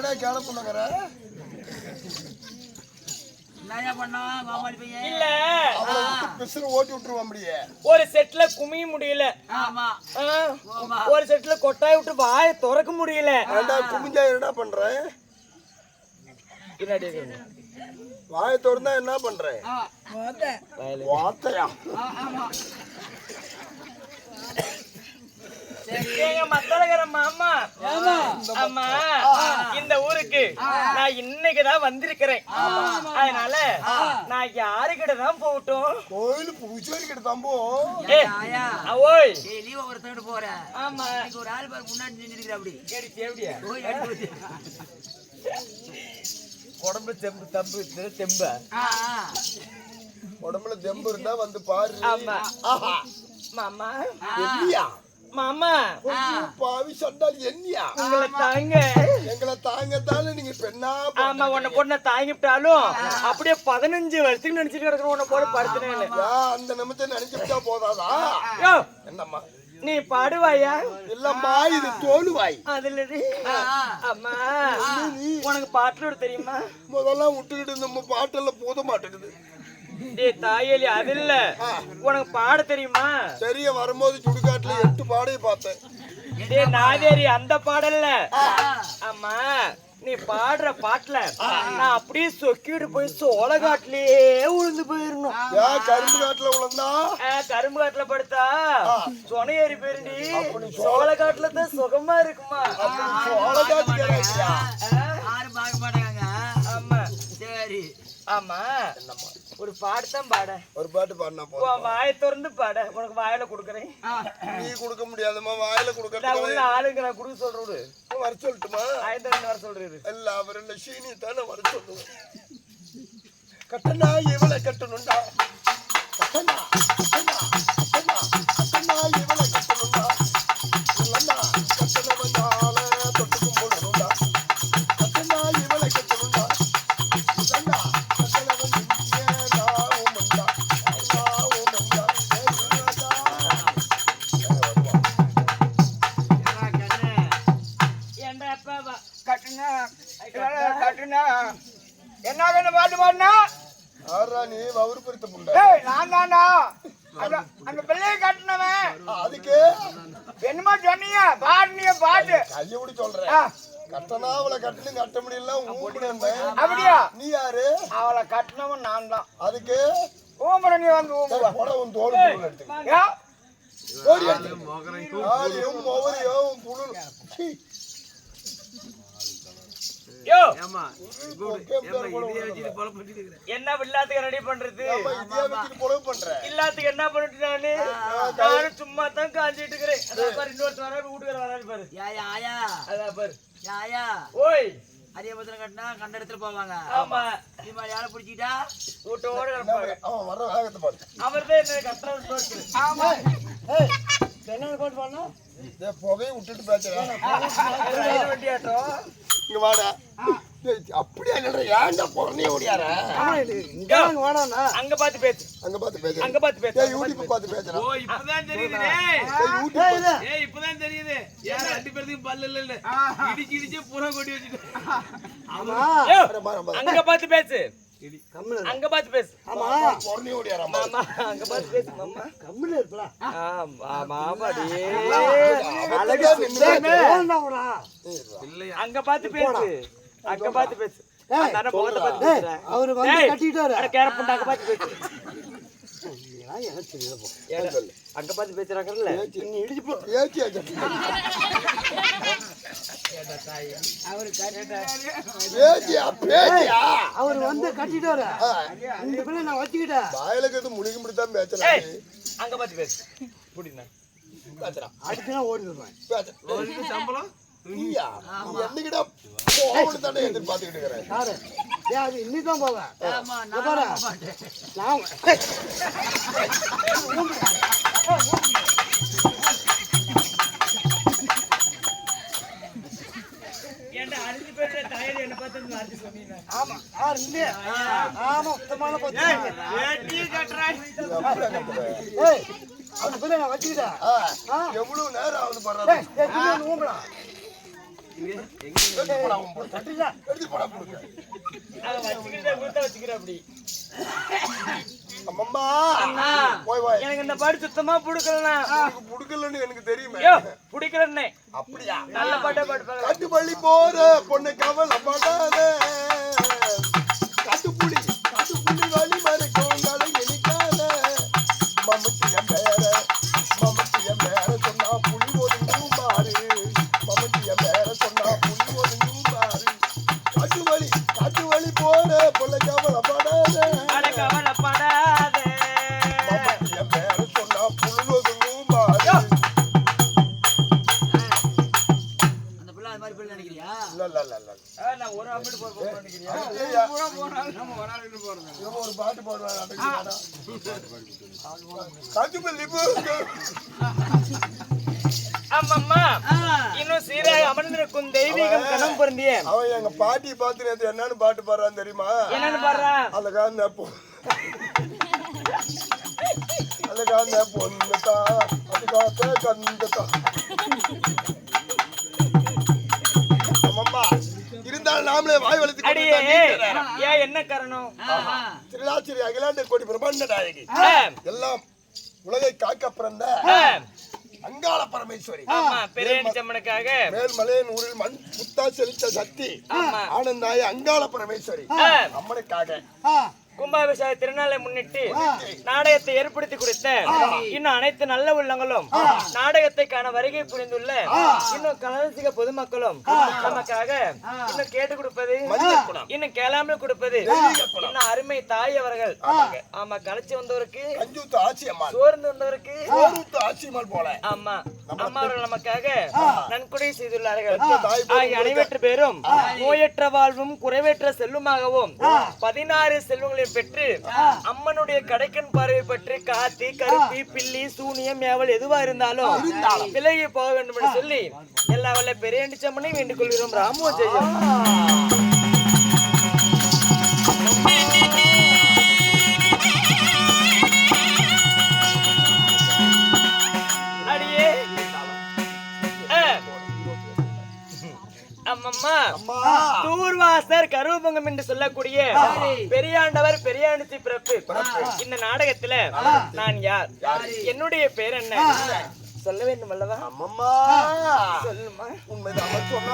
எங்கடா கேட பண்ணுங்கற என்னயா பண்ணோம் கோமாளி பையன் இல்ல பிசுறு ஓட்டி விட்டுருவோம் அப்படியே ஒரு செட்ல குமிய முடியல ஆமா ஒரு செட்ல கொட்டாய் விட்டு வாயை திறக்க முடியல ஏண்டா குமிஞ்சா என்னடா பண்ற பின்னாடி வாயை திறந்தா என்ன பண்ற வாத்தையா எங்க மத்தளகர மாமா ஆமா இந்த ஊருக்கு நான் இன்னைக்குதான் வந்திருக்கிறேன் அதனால நான் யாருக்கிட்ட தான் போகட்டும் கோயிலு பூச்சேரி கிட்ட தம்போ ஓய் லீவ் ஒருத்தங்கிட்ட போறேன் ஆமா ஒரு ஆள் பாரு முன்னாடி நின்னுக்கிற அப்படி எப்படியா உடம்பு தெம்பு தம்பு தெம்பு உடம்புல தெம்பு இருந்தா வந்து பாரு ஆமா மாமா என்னையா மாமா பாவி சண்டால் என்னையா எங்களை தாங்கத்தால நீங்க பெண்ணா ஆமா உன்னை பொண்ண தாங்கிட்டாலும் அப்படியே 15 வருஷத்துக்கு நினைச்சிட்டு கிடக்குற உன்னை போல படுத்துனேன் அந்த நிமிஷத்தை நினைச்சுட்டா போதாதா என்னம்மா நீ பாடுவாயா இல்லம்மா இது தோலுவாய் அதுல அம்மா உனக்கு பாட்டுல தெரியுமா முதல்ல விட்டுக்கிட்டு நம்ம பாட்டெல்லாம் போத மாட்டேங்குது டேய் தாயேலி அது இல்ல உனக்கு பாட தெரியுமா தெரிய வரும்போது சுடுகாட்டுல 8 பாடையை பார்த்தேன் டேய் நாதேரி அந்த பாடல்ல அம்மா நீ பாடுற பாட்டுல நான் அப்படியே சொக்கிட்டு போய் சோளகாட்டுலயே உழுந்து போயிடணும் கரும்பு காட்டுல உழந்தா கரும்பு காட்டுல படுத்தா சொனை ஏறி போயிருண்டி சோளகாட்டுல தான் சுகமா இருக்குமா யாரும் பார்க்க மாட்டாங்க ஆமா சரி ஆமா ஒரு பாட்டு தான் பாட ஒரு பாட்டு பாடினா போதும் வாயை திறந்து பாட உனக்கு வாயில குடுக்கறேன் நீ கொடுக்க முடியாதுமா வாயில கொடுக்கறேன் உள்ள ஆளுங்க நான் குடுக்க சொல்றேன் வர சொல்லட்டுமா ஆயிரம் வர சொல்றாரு எல்லா அவருள்ள சீனி தானே வர சொல்லுவேன் கட்டணா இவளை கட்டணும்டா கட்டணா கட்டணா கட்டணா கட்டணா இவளை கட்டணும்டா இல்லன்னா கட்டண வந்தால தொட்டுக்கும் போடணும்டா கட்டணா இவளை கட்டணும்டா இல்லன்னா கட்டண வந்து ஏடா ஓமண்டா ஓமண்டா ஏண்டா அப்பா கட்டுனா கட்டுனா என்ன வேணு பாட்டு பாடுனா ஆறா நீ வவுறு பறித்த புண்டை நான் தானா அந்த பிள்ளையை கட்டினவன் அதுக்கு என்னமா சொன்னீங்க பாடுனிய பாட்டு கைய விட சொல்றேன் கட்டனா அவளை கட்டணும் கட்ட முடியல ஊம்புனேன் அப்படியா நீ யாரு அவளை கட்டினவன் நான் தான் அதுக்கு ஊம்புற நீ வந்து ஊம்புவா போட உன் தோல் புழு எடுத்து ஓடி ஆலியும் மொவரியும் புழு என்ன இல்லாத்துக்கு ரெடி பண்றது இல்லாத்துக்கு என்ன பண்ணிட்டு நானும் சும்மா தான் காஞ்சிட்டு இருக்கிறேன் இன்னொருத்த வர வீட்டுக்கார வராது பாரு அதான் பாரு ஓய் அதே பத்திரம் கட்டினா கண்ட இடத்துல போவாங்க ஆமா நீ மாதிரி யாரை பிடிச்சிட்டா வீட்டோட அவன் வர வேகத்தை பாரு அவர் தான் என்ன கத்துறது ஆமா என்ன கோட் பண்ணா புகையை விட்டுட்டு பேசுறேன் வண்டியாட்டம் இங்க வாடா அப்படியே ஏன்டா பொண்ணே ஓடியார அங்க பாத்து பேசு அங்க பாத்து பேசு அங்க பாத்து பேசு யூடியூப் பாத்து பேசுறேன் ஓ இப்பதான் தெரியுது ஏய் இப்பதான் தெரியுது யார் ரெண்டு பேருக்கு பல்ல இல்ல இடிச்சு இடிச்சு பூரா கொட்டி வச்சிட்டு அங்க பாத்து பேசு அங்க பாத்து பேசு ஆமா பொண்ணே ஓடியார மாமா அங்க பாத்து பேசு மாமா கம்முல இருப்பல மாமாடி அழகா நின்னு அங்க பாத்து பேசு அங்க பாத்து பேசு அண்ணா போறத பாத்து பேசுற அவர் வந்து கட்டிட்டாரு அட கேர புண்ட அங்க பாத்து பேசு எனக்கு தெரியல போ அங்க பாத்து பேசுறாங்கல்ல நீ இடிச்சு போ ஏச்சியா அவர் கட்டிட்டாரு ஏச்சியா பேச்சியா அவர் வந்து கட்டிட்டாரு இந்த பிள்ளை நான் வச்சிட்டேன் வாயில கேது முழுகி முடிதான் பேச்சலாம் அங்க பாத்து பேசு புடினா பேச்சறா அடுத்து நான் ஓடிடுவேன் பேச்ச ஒரு சம்பளம் நீயா என்னகிட்ட போவணும் தானே எதிர்பார்த்துக்கிட்டு இருக்கிறேன் யாரு அது இன்னிதான் போவேன் ஆமா நான் மாட்டேன் நான் ஏண்டா அஞ்சு பேரோட தாயர் என்ன பார்த்து வார்த்தை சொன்னீங்க ஆமா யார் இல்ல ஆமா சுத்தமான பத்தி ஏடி கட்றாய் ஏய் அந்த பிள்ளை நான் வச்சிட்டேன் எவ்வளவு நேரம் ஆகுது பாரு ஏய் ஊம்படா எடுத்து போடா உன் பொண்ணு. எடுத்து போடா கொடுக்க. வச்சுக்கிறேன் அப்படி. அம்மம்மா அண்ணா, போய் வா. எனக்கு இந்த பாட்டு சுத்தமா பிடிக்கலண்ணா. உனக்கு பிடிக்கலன்னு எனக்கு தெரியுமே. ஐயோ, பிடிக்கலண்ணே. அப்படியா? நல்ல பாட்டா பாட்டு பாக்கலாம். காட்டுப்பள்ளி போற பொண்ணு கவலைப்படாத, காட்டுப்புலி வழி மறைக்கும் தலை இனிக்காத, மம்முட்டிய பேர சொன்னா புலி ஒதுங்கும் பாரு, மம்முட்டிய பேர சொன்னா புலி ஒதுங்கும் பாரு. காட்டு வழி போற பொண்ணு கவலைப்படாத, கவலைப்படாத, மம்முட்டிய பேர சொன்னா புலி ஒதுங்கும் பாரு. அந்த பிள்ளை அது மாதிரி பிள்ளை நினைக்கிறியா? இல்ல. நான் ஒரு அம்பிட்டு போறேன் நினைக்கிறியா? ஒரு பாட்டு பாடுவாங்க. காட்டுப்பள்ளி ஆமாம்மா, இன்னும் சீராக அமர்ந்திருக்கும் தெய்வீகம் கணம் பொருந்திய அவன் எங்க பாட்டி பார்த்து நேத்து என்னன்னு பாட்டு பாடுறான்னு தெரியுமா? என்னன்னு பாடுறா? அழகான பொண்ணுதா, அதுக்காக கண்டுதா. ஆமாம்மா, இருந்தாலும் நாமளே வாய் வளர்த்து அடியே, ஏன் என்ன காரணம்? திருநாச்சிரி அகிலாண்ட கோடி பிரபண்ட நாயகி, எல்லாம் உலகை காக்க பிறந்த அங்காள பரமேஸ்வரி, ஆமா, பெரிய சம்மனுக்காக மேல்மலையின் ஊரில் மண் புத்தா செலுத்த சக்தி ஆனந்தாய அங்காள பரமேஸ்வரி அம்மனுக்காக கும்பாபிஷேக திருநாளை முன்னிட்டு நாடகத்தை ஏற்படுத்தி கொடுத்த இன்னும் அனைத்து நல்ல உள்ளங்களும் நாடகத்தை காண வருகை புரிந்துள்ள இன்னும் கலரசிக பொதுமக்களும் நமக்காக இன்னும் கேட்டு கொடுப்பது, இன்னும் கேளாமல் கொடுப்பது இன்னும் அருமை தாய் அவர்கள். ஆமா, கலைச்சு வந்தவருக்கு, சோர்ந்து வந்தவருக்கு ஆட்சியம்மாள் போல ஆமா அம்மா அவர்கள் நமக்காக நன்கொடை செய்துள்ளார்கள். ஆகிய அனைவற்ற பேரும் நோயற்ற வாழ்வும் குறைவற்ற செல்வமாகவும் 16 செல்வங்களை பெற்று அம்மனுடைய கடைக்கண் பார்வை பற்றி காத்தி கருப்பி பில்லி சூனியம் ஏவல் எதுவா இருந்தாலும் விலகி போக வேண்டும் என்று சொல்லி எல்லா வல்ல பெரியண்டிச்சம்மனை வேண்டிக் கொள்கிறோம். ராமோ ஜெயம். அடியே அம்மம்மா, தூர்வாசர் கருவபங்கம் என்று சொல்லக்கூடிய பெரியாண்டவர் பெரியாண்டிச்சி பிறப்பு இந்த நாடகத்துல நான் யார், என்னுடைய பேர் என்ன சொல்ல வேண்டும் அல்லவா? அம்மம்மா சொல்லுமா. உண்மைதான் சொன்னா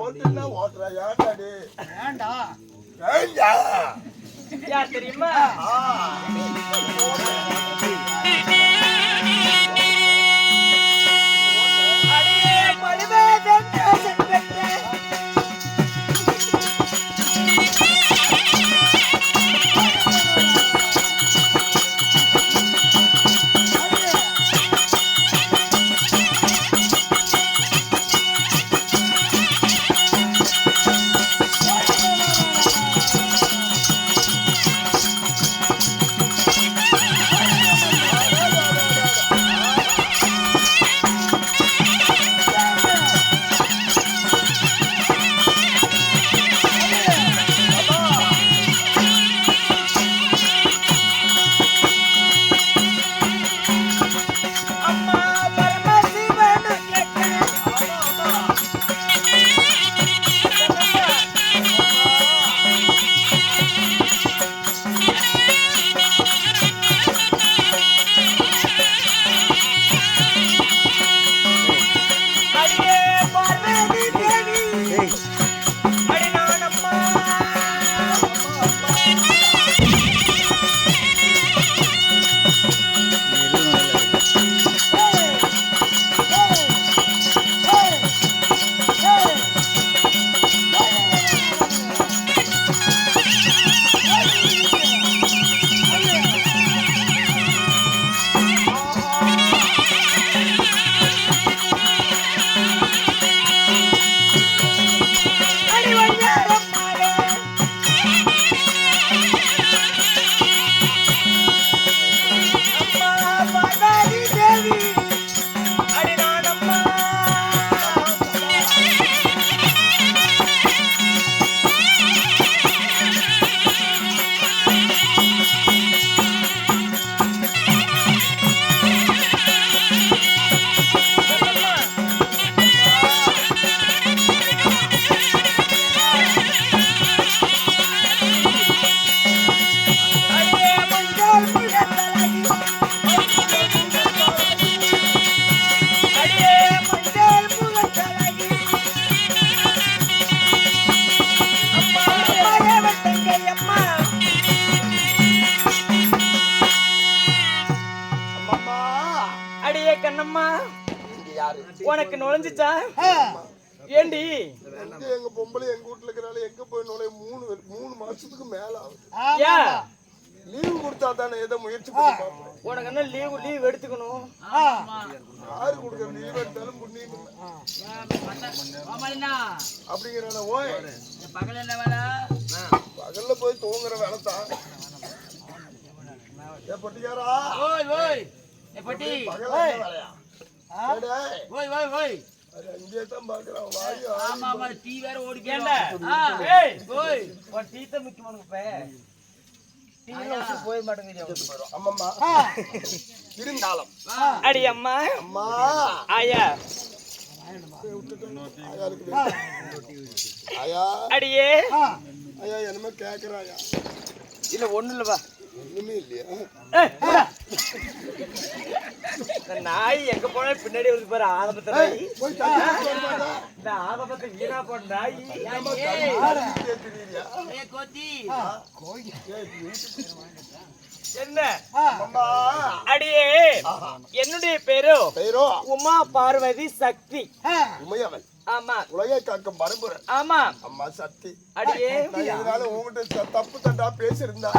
ஓட்டுனா ஓட்டுறா யாட்டாடி யார் தெரியுமா? உனக்கு நுழைஞ்சிச்சா ஏண்டி எங்க பொம்பளை எங்க வீட்டுல இருக்கிறாள் எங்க போய் நுழைய 3 மாசத்துக்கு மேல ஆகுது. ஏன் லீவு கொடுத்தா தானே ஏதோ முயற்சி பண்ணி பார்ப்போம். உனக்கு என்ன லீவ் எடுத்துக்கணும் யாரு கொடுக்குற லீவ் எடுத்தாலும் புண்ணியம் அப்படிங்கிறத ஓய் பகல்ல போய் தூங்குற வேலை தான். ஏன் பொட்டிக்காரா பகல்ல என்ன வேலையா? அது அங்கேயே தான் பாக்குறான் வாயு போய் மாட்டேங்க அம்மம்மா இருந்தாலும் அடி அம்மா அம்மா ஆயா ஐயா அடியே ஐயா என்னமோ கேக்குறாயா? இல்ல ஒண்ணு இல்லவா ஒண்ணுமே இல்லையா? நாய் எங்க போனா பின்னாடி வந்து பாரு ஆதபத்த நாய் போய் தட்டி வரமாட்டா? இந்த ஆதபத்த வீணா போன நாய் என்ன அம்மா அடியே என்னுடைய பேரு பெயரோ உமா பார்வதி சக்தி உமையவன் ஆமா உலகை காக்கும் பரம்புரன் ஆமா அம்மா சக்தி. அடியே நான் எதனால உங்ககிட்ட தப்பு தண்டா பேசியிருந்தா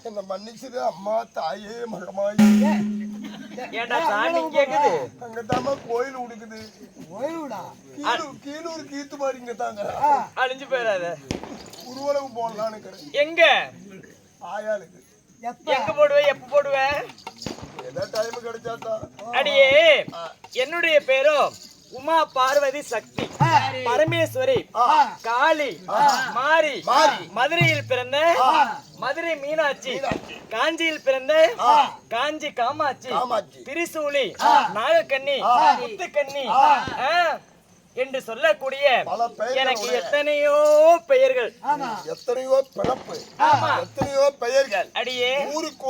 என்ன மன்னிச்சிரு அம்மா தாயே மகமாயி. ஏண்டா சாமி கேக்குது அங்கதாம்மா கோயில் உடுக்குது. கீழூர் கீத்து மாதிரி இங்க தாங்க அழிஞ்சு போயிடாத உருவளவு போடலான்னு இருக்கிறேன். எங்க ஆயாளுக்கு எங்க போடுவ எப்ப போடுவ ஏதோ டைம் கிடைச்சாதான். அடியே என்னுடைய பேரு உமா பார்வதி சக்தி பரமேஸ்வரி காளி மாரி மதுரையில் பிறந்த மதுரை மீனாட்சி காஞ்சியில் பிறந்த காஞ்சி காமாட்சி திரிசூலி நாகக்கண்ணி முத்துக்கண்ணி என்று சொல்லக்கூடிய எனக்கு எத்தனையோ பெயர்கள் எத்தனையோ பிறப்பு எத்தனையோ பெயர்கள் அடியே ஊருக்கு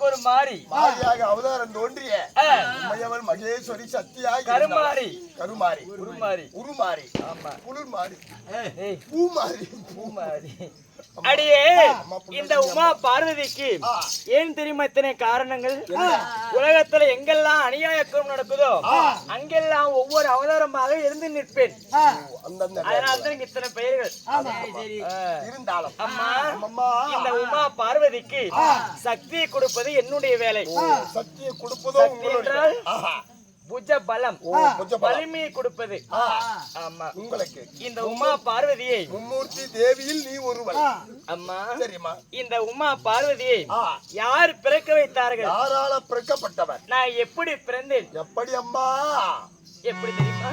ஒரு மாறி மாரியாக அவதாரம் தோன்றிய உமையவள் மகேஸ்வரி சக்தியாய் கருமாரி உருமாரி குளிர்மாரி பூமாரி. அடியே இந்த உமா பார்வதிக்கு ஏன் தெரியுமா இத்தனை காரணங்கள்? உலகத்துல எங்கெல்லாம் அநியாயக்கம் நடக்குதோ அங்கெல்லாம் ஒவ்வொரு அவதாரமாக இருந்து நிற்பேன். அதனால்தான் இத்தனை பெயர்கள் இருந்தாலும் அம்மா இந்த உமா பார்வதிக்கு சக்தியை கொடுப்பது என்னுடைய வேலை. சக்தியை கொடுப்பதோ என்றால் புஜ பலம் வலிமையை கொடுப்பது. ஆமா உங்களுக்கு இந்த உமா பார்வதியை மும்மூர்த்தி தேவியில் நீ ஒருவள் அம்மா தெரியுமா? இந்த உமா பார்வதியை யார் பிறக்க வைத்தார்கள்? யாரால பிறக்கப்பட்டவர்? நான் எப்படி பிறந்தேன்? எப்படி அம்மா? எப்படி தெரியுமா?